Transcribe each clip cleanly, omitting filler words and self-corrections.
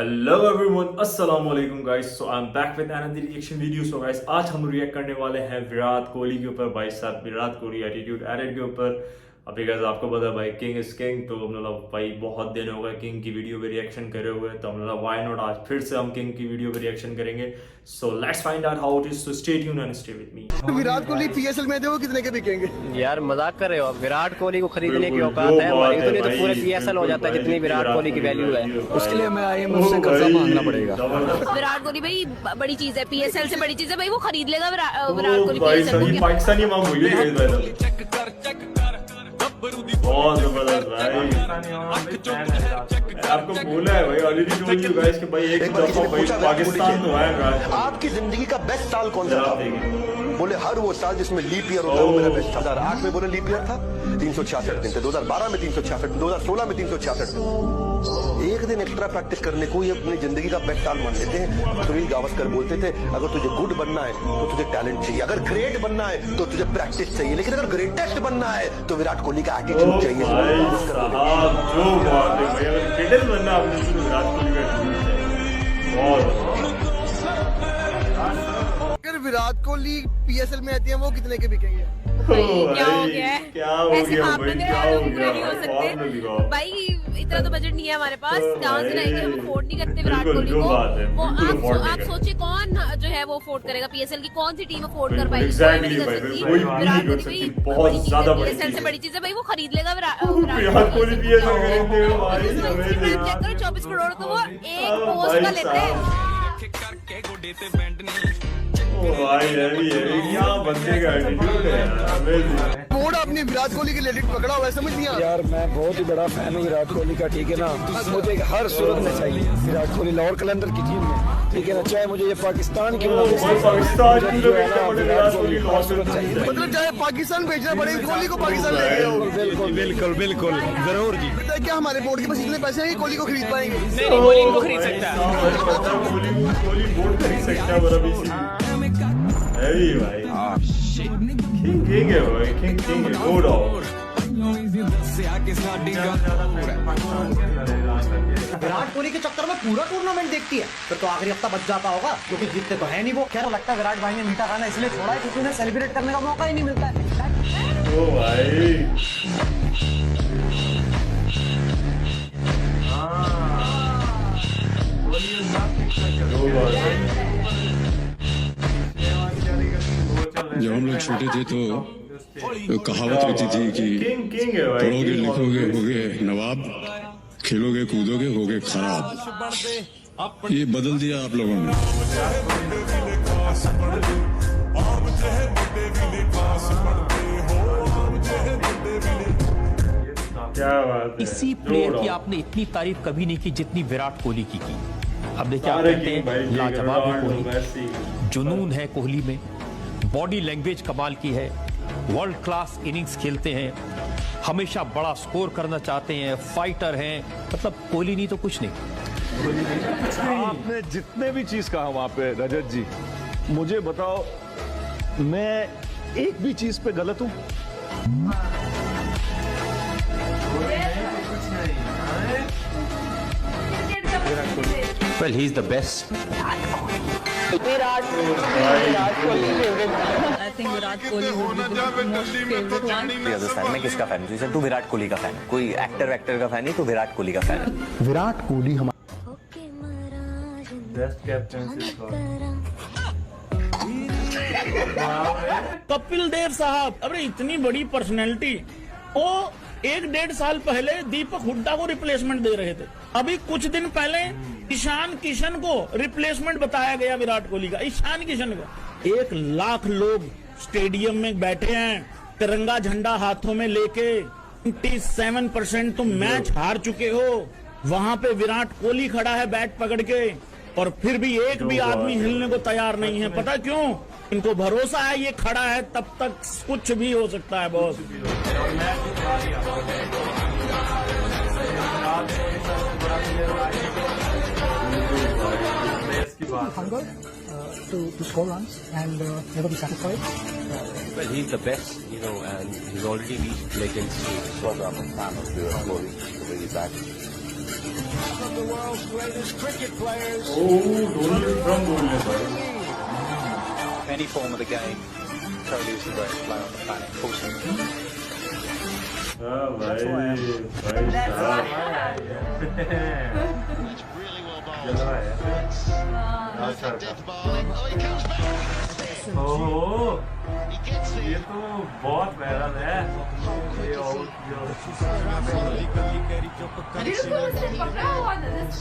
Hello everyone, अस्सलाम वालेकुम guys. So I am back with another reaction video. So guys, आज हम react करने वाले हैं विराट कोहली के ऊपर। भाई साहब, विराट कोहली एटीट्यूड एडेड के ऊपर। अभी गाइस आपको पता है भाई, किंग इज किंग। तो मतलब भाई बहुत दिन हो गए किंग की वीडियो पे रिएक्शन करे हुए, तो हम व्हाई नॉट आज फिर से हम किंग की वीडियो पे रिएक्शन करेंगे। So let's find out how it is. So stay tuned and stay with me. Virat Kohli PSL में देखो कितने के बिकेंगे। यार मजाक कर रहे हो आप? विराट कोहली को खरीदने की औकात है हमारी? तो नहीं तो पूरे पीएसएल हो जाता है जितनी विराट कोहली की वैल्यू है। उसके लिए मैं IMF से कर्जा मांगना पड़ेगा। विराट कोहली भाई बड़ी चीज है, पीएसएल से बड़ी चीज है भाई। वो खरीद लेगा विराट कोहली भाई पीएसएल को। पाकिस्तानी मांग हुई है। बहुत जबरदस्त भाई, आपको बोला है भाई, ऑलरेडी टोल्ड यू गाइस कि भाई एक दफा भाई पाकिस्तान तो आएगा। आपकी जिंदगी का बेस्ट साल कौन सा था? बोले हर वो साल जिसमें लीप ईयर होता है वो मेरा बेस्ट था। 2008 में बोले लीप ईयर था, 366 दिन थे। 2012 में 366, 2016 में 366 दिन। एक दिन एक्स्ट्रा प्रैक्टिस करने को ही अपनी जिंदगी का बेस्ट साल मान लेते हैं। सुनील गावस्कर बोलते थे, अगर तुझे गुड बनना है तो तुझे टैलेंट चाहिए, अगर ग्रेट बनना है तो तुझे प्रैक्टिस चाहिए, लेकिन अगर ग्रेटेस्ट बनना है तो विराट कोहली का एटीट्यूड चाहिए। जो बात है भाई, अगर ग्रेटेस्ट बनना आपने तो विराट कोहली का एटीट्यूड चाहिए। बहुत अगर विराट कोहली पीएसएल में आती है वो कितने के बिकेंगे? क्या हो गया है? क्या हो ऐसे गया आप भाई, लोग क्या हो लोग गया नहीं हो भाई? सकते भाई, इतना तो बजट नहीं है हमारे पास। कहाँ से लाएंगे? हम अफोर्ड नहीं करते विराट बिल्कुल, कोहली जो को। बात है, वो बिल्कुल afford नहीं आप करते। सोचिए कौन जो है वो अफोर्ड करेगा? पीएसएल की कौन सी टीम अफोर्ड कर बिल्कुल, पाएगी? exactly कोई भाई, नहीं कर सकती। कोई भी नहीं विराट कर कोहली सकती, भाई बहुत बड़ी चीज ज्यादा है, बड़ी पीएसएल चीज से है। बड़ी चीज है भाई। वो खरीद लेगा विराट कोहली PSL में खेलते हो भाई, चेक करो, 24 करोड़ तो वो एक पोस्ट का लेते हैं। ओ भाई, ये क्या बंदे का एटीट्यूड है यार, अमेजिंग। मोड़ आपने विराट कोहली के लेडिट पकड़ा हुआ है, समझ लिया। यार मैं बहुत ही बड़ा फैन हूँ विराट कोहली का, ठीक है ना। मुझे हर सूरत में चाहिए विराट कोहली लाहौर कलंदर की टीम में, ठीक है ना। चाहे मुझे ये पाकिस्तान की पाकिस्तान की जो है ना, विराट कोहली हर सूरत चाहिए। मतलब चाहे पाकिस्तान भेजना पड़े, कोहली को पाकिस्तान ले गए हो। बिल्कुल बिल्कुल बिल्कुल जरूर जी। पता है क्या हमारे बोर्ड के पास इतने पैसे हैं कि कोहली को खरीद पाएंगे? कोहली को खरीद सकता है, कोहली बोर्ड खरीद सकता है बड़ा बीसी हैवी भाई। किंग है भाई, किंग है, गो डॉग। विराट कोहली के चक्कर में पूरा टूर्नामेंट देखती है, फिर तो आखिरी हफ्ता बच जाता होगा, क्योंकि जीतते तो है नहीं वो। क्या लगता है विराट भाई ने मीठा खाना इसलिए छोड़ा है क्योंकि उन्हें सेलिब्रेट करने का मौका ही नहीं मिलता है। ओ भाई, जब हम लोग छोटे थे तो कहावत होती थी कि किंग है भाई। पढ़ोगे लिखोगे होगे नवाब, खेलोगे कूदोगे होगे खराब। ये बदल दिया आप लोगों ने। क्या बात है, इसी प्लेयर की आपने इतनी तारीफ कभी नहीं की जितनी विराट कोहली की। अब देखिए, आप सारे कहते किंग भाई, हैं लाजवाब है रोनाल्डो, कोहली, मेसी। जुनून है कोहली में, बॉडी लैंग्वेज कमाल की है, वर्ल्ड क्लास इनिंग्स खेलते हैं, हमेशा बड़ा स्कोर करना चाहते हैं, फाइटर हैं। मतलब कोहली नहीं तो कुछ नहीं। आपने जितने भी चीज कहा वहाँ पे रजत जी, मुझे बताओ मैं एक भी चीज पे गलत हूँ? Well, he is the best. Virat Kohli favourite. I think Virat Kohli most favourite one. मैं किसका फैन हूँ? तू विराट कोहली का फैन है? कोई एक्टर का फैन नहीं, तू विराट कोहली का फैन है। विराट कोहली हमारा बेस्ट कैप्टन। कपिल देव साहब, अरे इतनी बड़ी पर्सनैलिटी, वो 1-1.5 साल पहले दीपक हुड्डा को रिप्लेसमेंट दे रहे थे। अभी कुछ दिन पहले ईशान किशन को रिप्लेसमेंट बताया गया विराट कोहली का। ईशान किशन को 1 लाख लोग स्टेडियम में बैठे हैं, तिरंगा झंडा हाथों में लेके। 27% तुम मैच हार चुके हो, वहां पे विराट कोहली खड़ा है बैट पकड़ के, और फिर भी एक भी आदमी हिलने को तैयार नहीं है। पता क्यों? इनको भरोसा है ये खड़ा है तब तक कुछ भी हो सकता है boss. hunger to score runs and never be satisfied. Well, he's the best, and he's already reached legend stage. I'm a fan of Virat Kohli, the way he's acting. Donald Trump बोल रहे भाई। Any form of the game, Kohli is the greatest player on the planet. Of course. हाँ भाई ओह ये तो बहुत viral है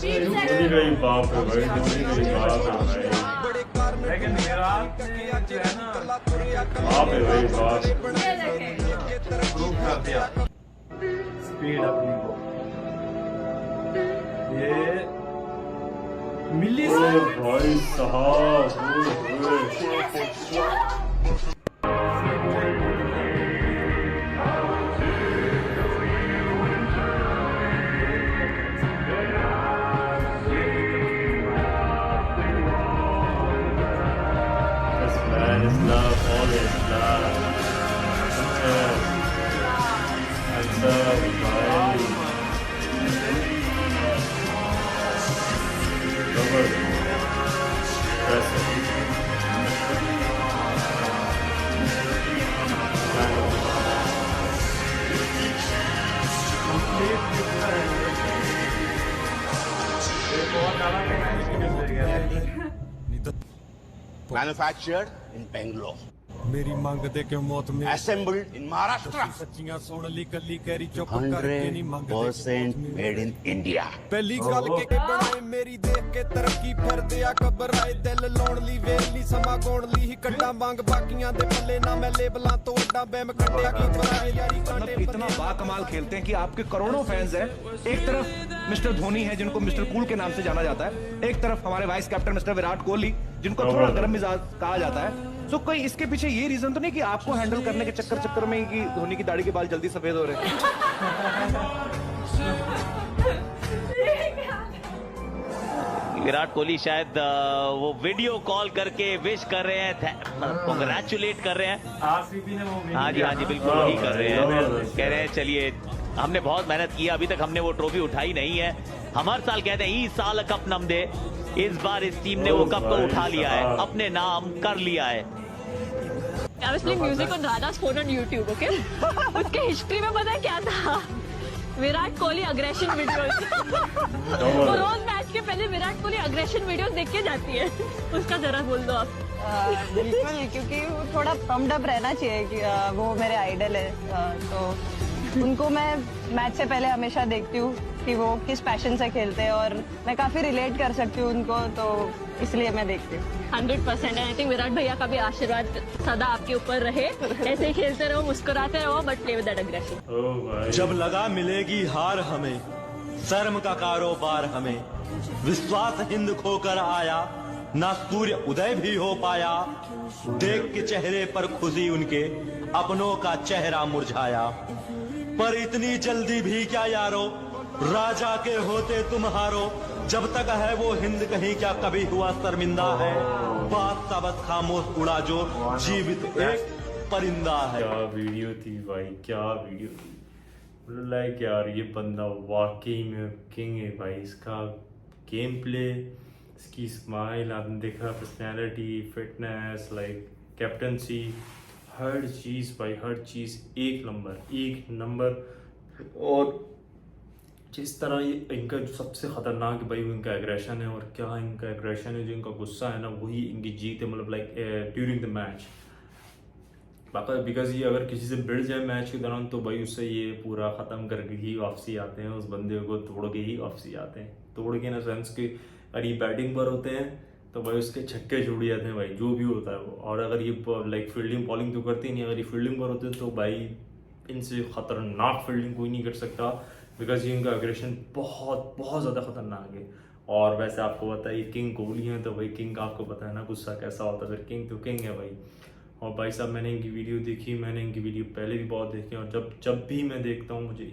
ये गई बाप है भाई गई बाप है भाई लेकिन मेरा जो है ना बाप है भाई बाप प्रूव कर दिया स्पीड अपनी को ये मिली भाई साहब This man is love, all is love. Manufactured in Bangalore. मेरी मांग दे के मौत में Assembled in Maharashtra. सच्चियां सुन ली कली कैरी चुप करके नहीं मांग 100% made in India. पहली गल के बनाए मेरी देख के तरक्की फिर दिया घबराए दिल लाउण ली वेली समा गोण ली ही कड्डा मांग बाकियां दे पल्ले ना मैं लेबलां तो अड्डा बैम कड्डिया की बनाए यारी कांटे इतना बाकमाल खेलते हैं कि आपके करोड़ों फैंस हैं। एक तरफ मिस्टर धोनी है जिनको मिस्टर कूल के नाम से जाना जाता है, एक तरफ हमारे vice captain mister Virat Kohli जिनको थोड़ा गर्म मिजाज कहा जाता है। तो कोई इसके पीछे ये रीजन तो नहीं कि आपको हैंडल करने के चक्कर में कि धोनी की दाढ़ी के बाल जल्दी सफेद हो रहे हैं? विराट कोहली शायद वो वीडियो कॉल करके विश कर रहे हैं, कांग्रेचुलेट कर रहे हैं। आरसीबी ने वो हाँ जी बिल्कुल वही कर रहे हैं। कह रहे हैं चलिए हमने बहुत मेहनत की, अभी तक हमने वो ट्रॉफी उठाई नहीं है। हम हर साल कहते हैं इस साल कप नम दे, इस बार इस टीम ने वो कप को उठा लिया है, अपने नाम कर लिया है। I was playing music on Radha's phone on YouTube, okay? उसके हिस्ट्री में पता है क्या था? Virat Kohli aggression videos. वो रोज मैच के पहले विराट कोहली अग्रेशन वीडियोस देख के जाती है। उसका जरा बोल दो आप। बिल्कुल, क्योंकि वो थोड़ा पम्प्ड अप रहना चाहिए कि वो मेरे आइडल है, तो उनको मैं मैच से पहले हमेशा देखती हूँ कि वो किस पैशन से खेलते हैं और मैं काफी रिलेट कर सकती हूँ उनको, तो इसलिए मैं देखती हूँ। 100% आई थिंक विराट भैया का भी आशीर्वाद सदा आपके ऊपर रहे। ऐसे ही खेलते रहो, मुस्कुराते रहो, but play with that aggression. जब लगा मिलेगी हार हमें, शर्म का कारोबार हमें, विश्वास हिंद खोकर आया, ना सूर्य उदय भी हो पाया, देख के चेहरे पर खुशी उनके, अपनों का चेहरा मुरझाया। पर इतनी जल्दी भी क्या यारो, राजा के होते तुम हारो, जब तक है वो हिंद कहीं क्या कभी हुआ शर्मिंदा है, बात सबक खामोश उड़ा जो जीवित एक परिंदा है। क्या वीडियो थी भाई, क्या वीडियो थी। लाइक यार ये बंदा वाकई में किंग है भाई। इसका गेम प्ले, इसकी स्माइल आपने देखा, पर्सनैलिटी, फिटनेस, लाइक कैप्टनसी, हर चीज़ भाई, हर चीज़ एक नंबर। और जिस तरह ये इनका जो सबसे ख़तरनाक भाई वो इनका एग्रेशन है, और क्या इनका एग्रेशन है, जो इनका गुस्सा है ना वही इनकी जीत है, मतलब लाइक ड्यूरिंग द मैच। बाकी बिकॉज ये अगर किसी से भिड़ जाए मैच के दौरान तो भाई उससे ये पूरा ख़त्म करके ही वापसी आते हैं, उस बंदे को तोड़ के ही वापसी आते हैं। तोड़ के ना सेंस के अगर ये बैटिंग पर होते हैं तो भाई उसके छक्के छूट जाते हैं भाई, जो भी होता है वो। और अगर ये लाइक फील्डिंग बॉलिंग तो करते ही नहीं, अगर ये फील्डिंग पर होते तो भाई इनसे ख़तरनाक फील्डिंग कोई नहीं कर सकता, बिकॉज ये इनका एग्रेशन बहुत बहुत ज़्यादा ख़तरनाक है। और वैसे आपको पता है ये किंग कोहली हैं, तो भाई किंग का आपको पता है ना गुस्सा कैसा होता है, फिर किंग तो किंग है भाई। और भाई साहब मैंने इनकी वीडियो देखी, मैंने इनकी वीडियो पहले भी बहुत देखी, और जब भी मैं देखता हूँ मुझे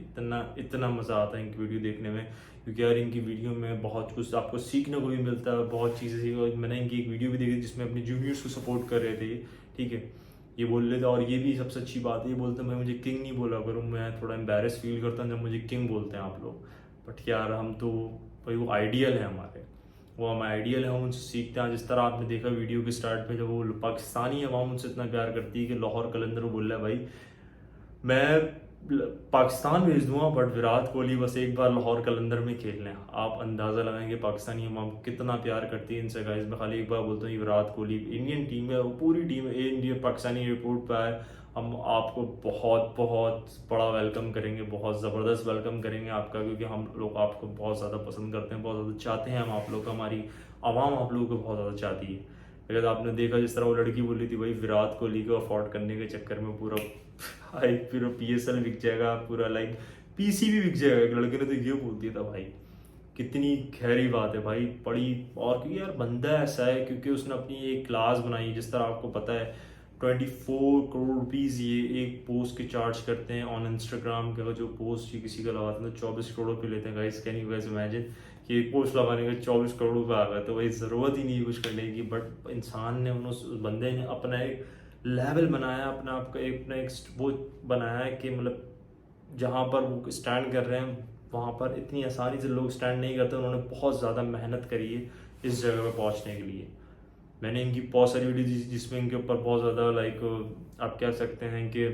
इतना मज़ा आता है इनकी वीडियो देखने में, क्योंकि यार इनकी वीडियो में बहुत कुछ आपको सीखने को भी मिलता है, बहुत चीज़ें सीखो। मैंने इनकी एक वीडियो भी देखी जिसमें अपने जूनियर्स को सपोर्ट कर रहे थे, ठीक है, ये बोल रहे थे। और ये भी सबसे अच्छी बात है, ये बोलते हैं भाई मुझे किंग नहीं बोला करूँ, मैं थोड़ा एम्बेरस फील करता हूँ जब मुझे किंग बोलते हैं आप लोग। बट यार हम तो भाई वो आइडियल है हमारे, वो हम आइडियल है, हम उनसे सीखते हैं। जिस तरह आपने देखा वीडियो के स्टार्ट में जब वो पाकिस्तानी अवाम उनसे इतना प्यार करती है कि लाहौर कलंदर वो बोल रहा है भाई मैं पाकिस्तान भेज दूंगा बट विराट कोहली बस एक बार लाहौर कलंदर में खेल लें। आप अंदाज़ा लगाएंगे पाकिस्तानी अवाम कितना प्यार करती है इनसे गाइस। मैं खाली एक बार बोलता हूँ ये विराट कोहली इंडियन टीम है, वो पूरी टीम इंडिया पाकिस्तानी एयरपोर्ट पर आए, हम आपको बहुत बहुत बड़ा वेलकम करेंगे, बहुत ज़बरदस्त वेलकम करेंगे आपका, क्योंकि हम लोग आपको बहुत ज़्यादा पसंद करते हैं, बहुत ज़्यादा चाहते हैं हम आप लोग, हमारी आवाम आप लोगों को बहुत ज़्यादा चाहती है। अगर आपने देखा जिस तरह वो लड़की बोल रही थी भाई विराट कोहली को अफोर्ड करने के चक्कर में पूरा पूरा PSL बिक जाएगा, पूरा लाइक PC भी बिक जाएगा। एक लड़के ने तो ये बोल दिया था भाई, कितनी गहरी बात है भाई, बड़ी। और क्योंकि यार बंदा ऐसा है क्योंकि उसने अपनी एक क्लास बनाई, जिस तरह आपको पता है 24 करोड़ रुपीज़ ये एक पोस्ट के चार्ज करते हैं ऑन इंस्टाग्राम के। अगर जो पोस्ट ही किसी का लगाते हैं तो 24 करोड़ पे लेते हैं guys. Can you guys imagine कि एक पोस्ट लगाने का 24 करोड़ रुपये आ गया, तो भाई ज़रूरत ही नहीं है कुछ करने की। बट इंसान ने उस बंदे ने अपना एक लेवल बनाया, अपना आपका एक वो बनाया है कि मतलब जहाँ पर वो स्टैंड कर रहे हैं वहाँ पर इतनी आसानी से लोग स्टैंड नहीं करते। उन्होंने बहुत ज़्यादा मेहनत करी है इस जगह पर पहुँचने के लिए। मैंने इनकी बहुत सारी वीडियो जिसमें इनके ऊपर बहुत ज़्यादा लाइक आप कह सकते हैं कि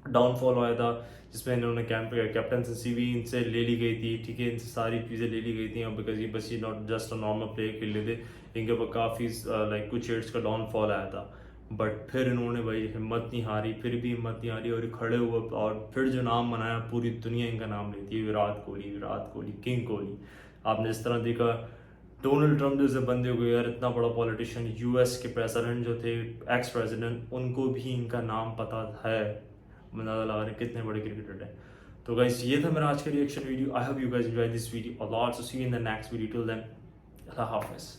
डाउनफॉल आया था, जिसमें इन्होंने कैप्टनसी भी इनसे ले ली गई थी, ठीक है, इनसे सारी चीज़ें ले ली गई थी। और बिकॉज ये बस ये not just a normal player खेल रहे थे, इनके ऊपर काफ़ी लाइक कुछ एड्स का डाउनफॉल आया था। बट फिर इन्होंने भाई हिम्मत नहीं हारी, फिर भी हिम्मत नहीं हारी और खड़े हुए और फिर जो नाम बनाया पूरी दुनिया इनका नाम लेती है, विराट कोहली, किंग कोहली। आपने इस तरह देखा डोनाल्ड ट्रम्प जैसे बंदे को यार, इतना बड़ा पॉलिटिशियन, US के प्रेसिडेंट जो थे, एक्स प्रेसिडेंट, उनको भी इनका नाम पता है। अंदाजा लगा रहे कितने बड़े क्रिकेटर हैं। तो गाइस ये था मेरा आज का reaction video. I hope you guys enjoy this video a lot. So see you in the next video. Till then अल्लाह हाफिज़।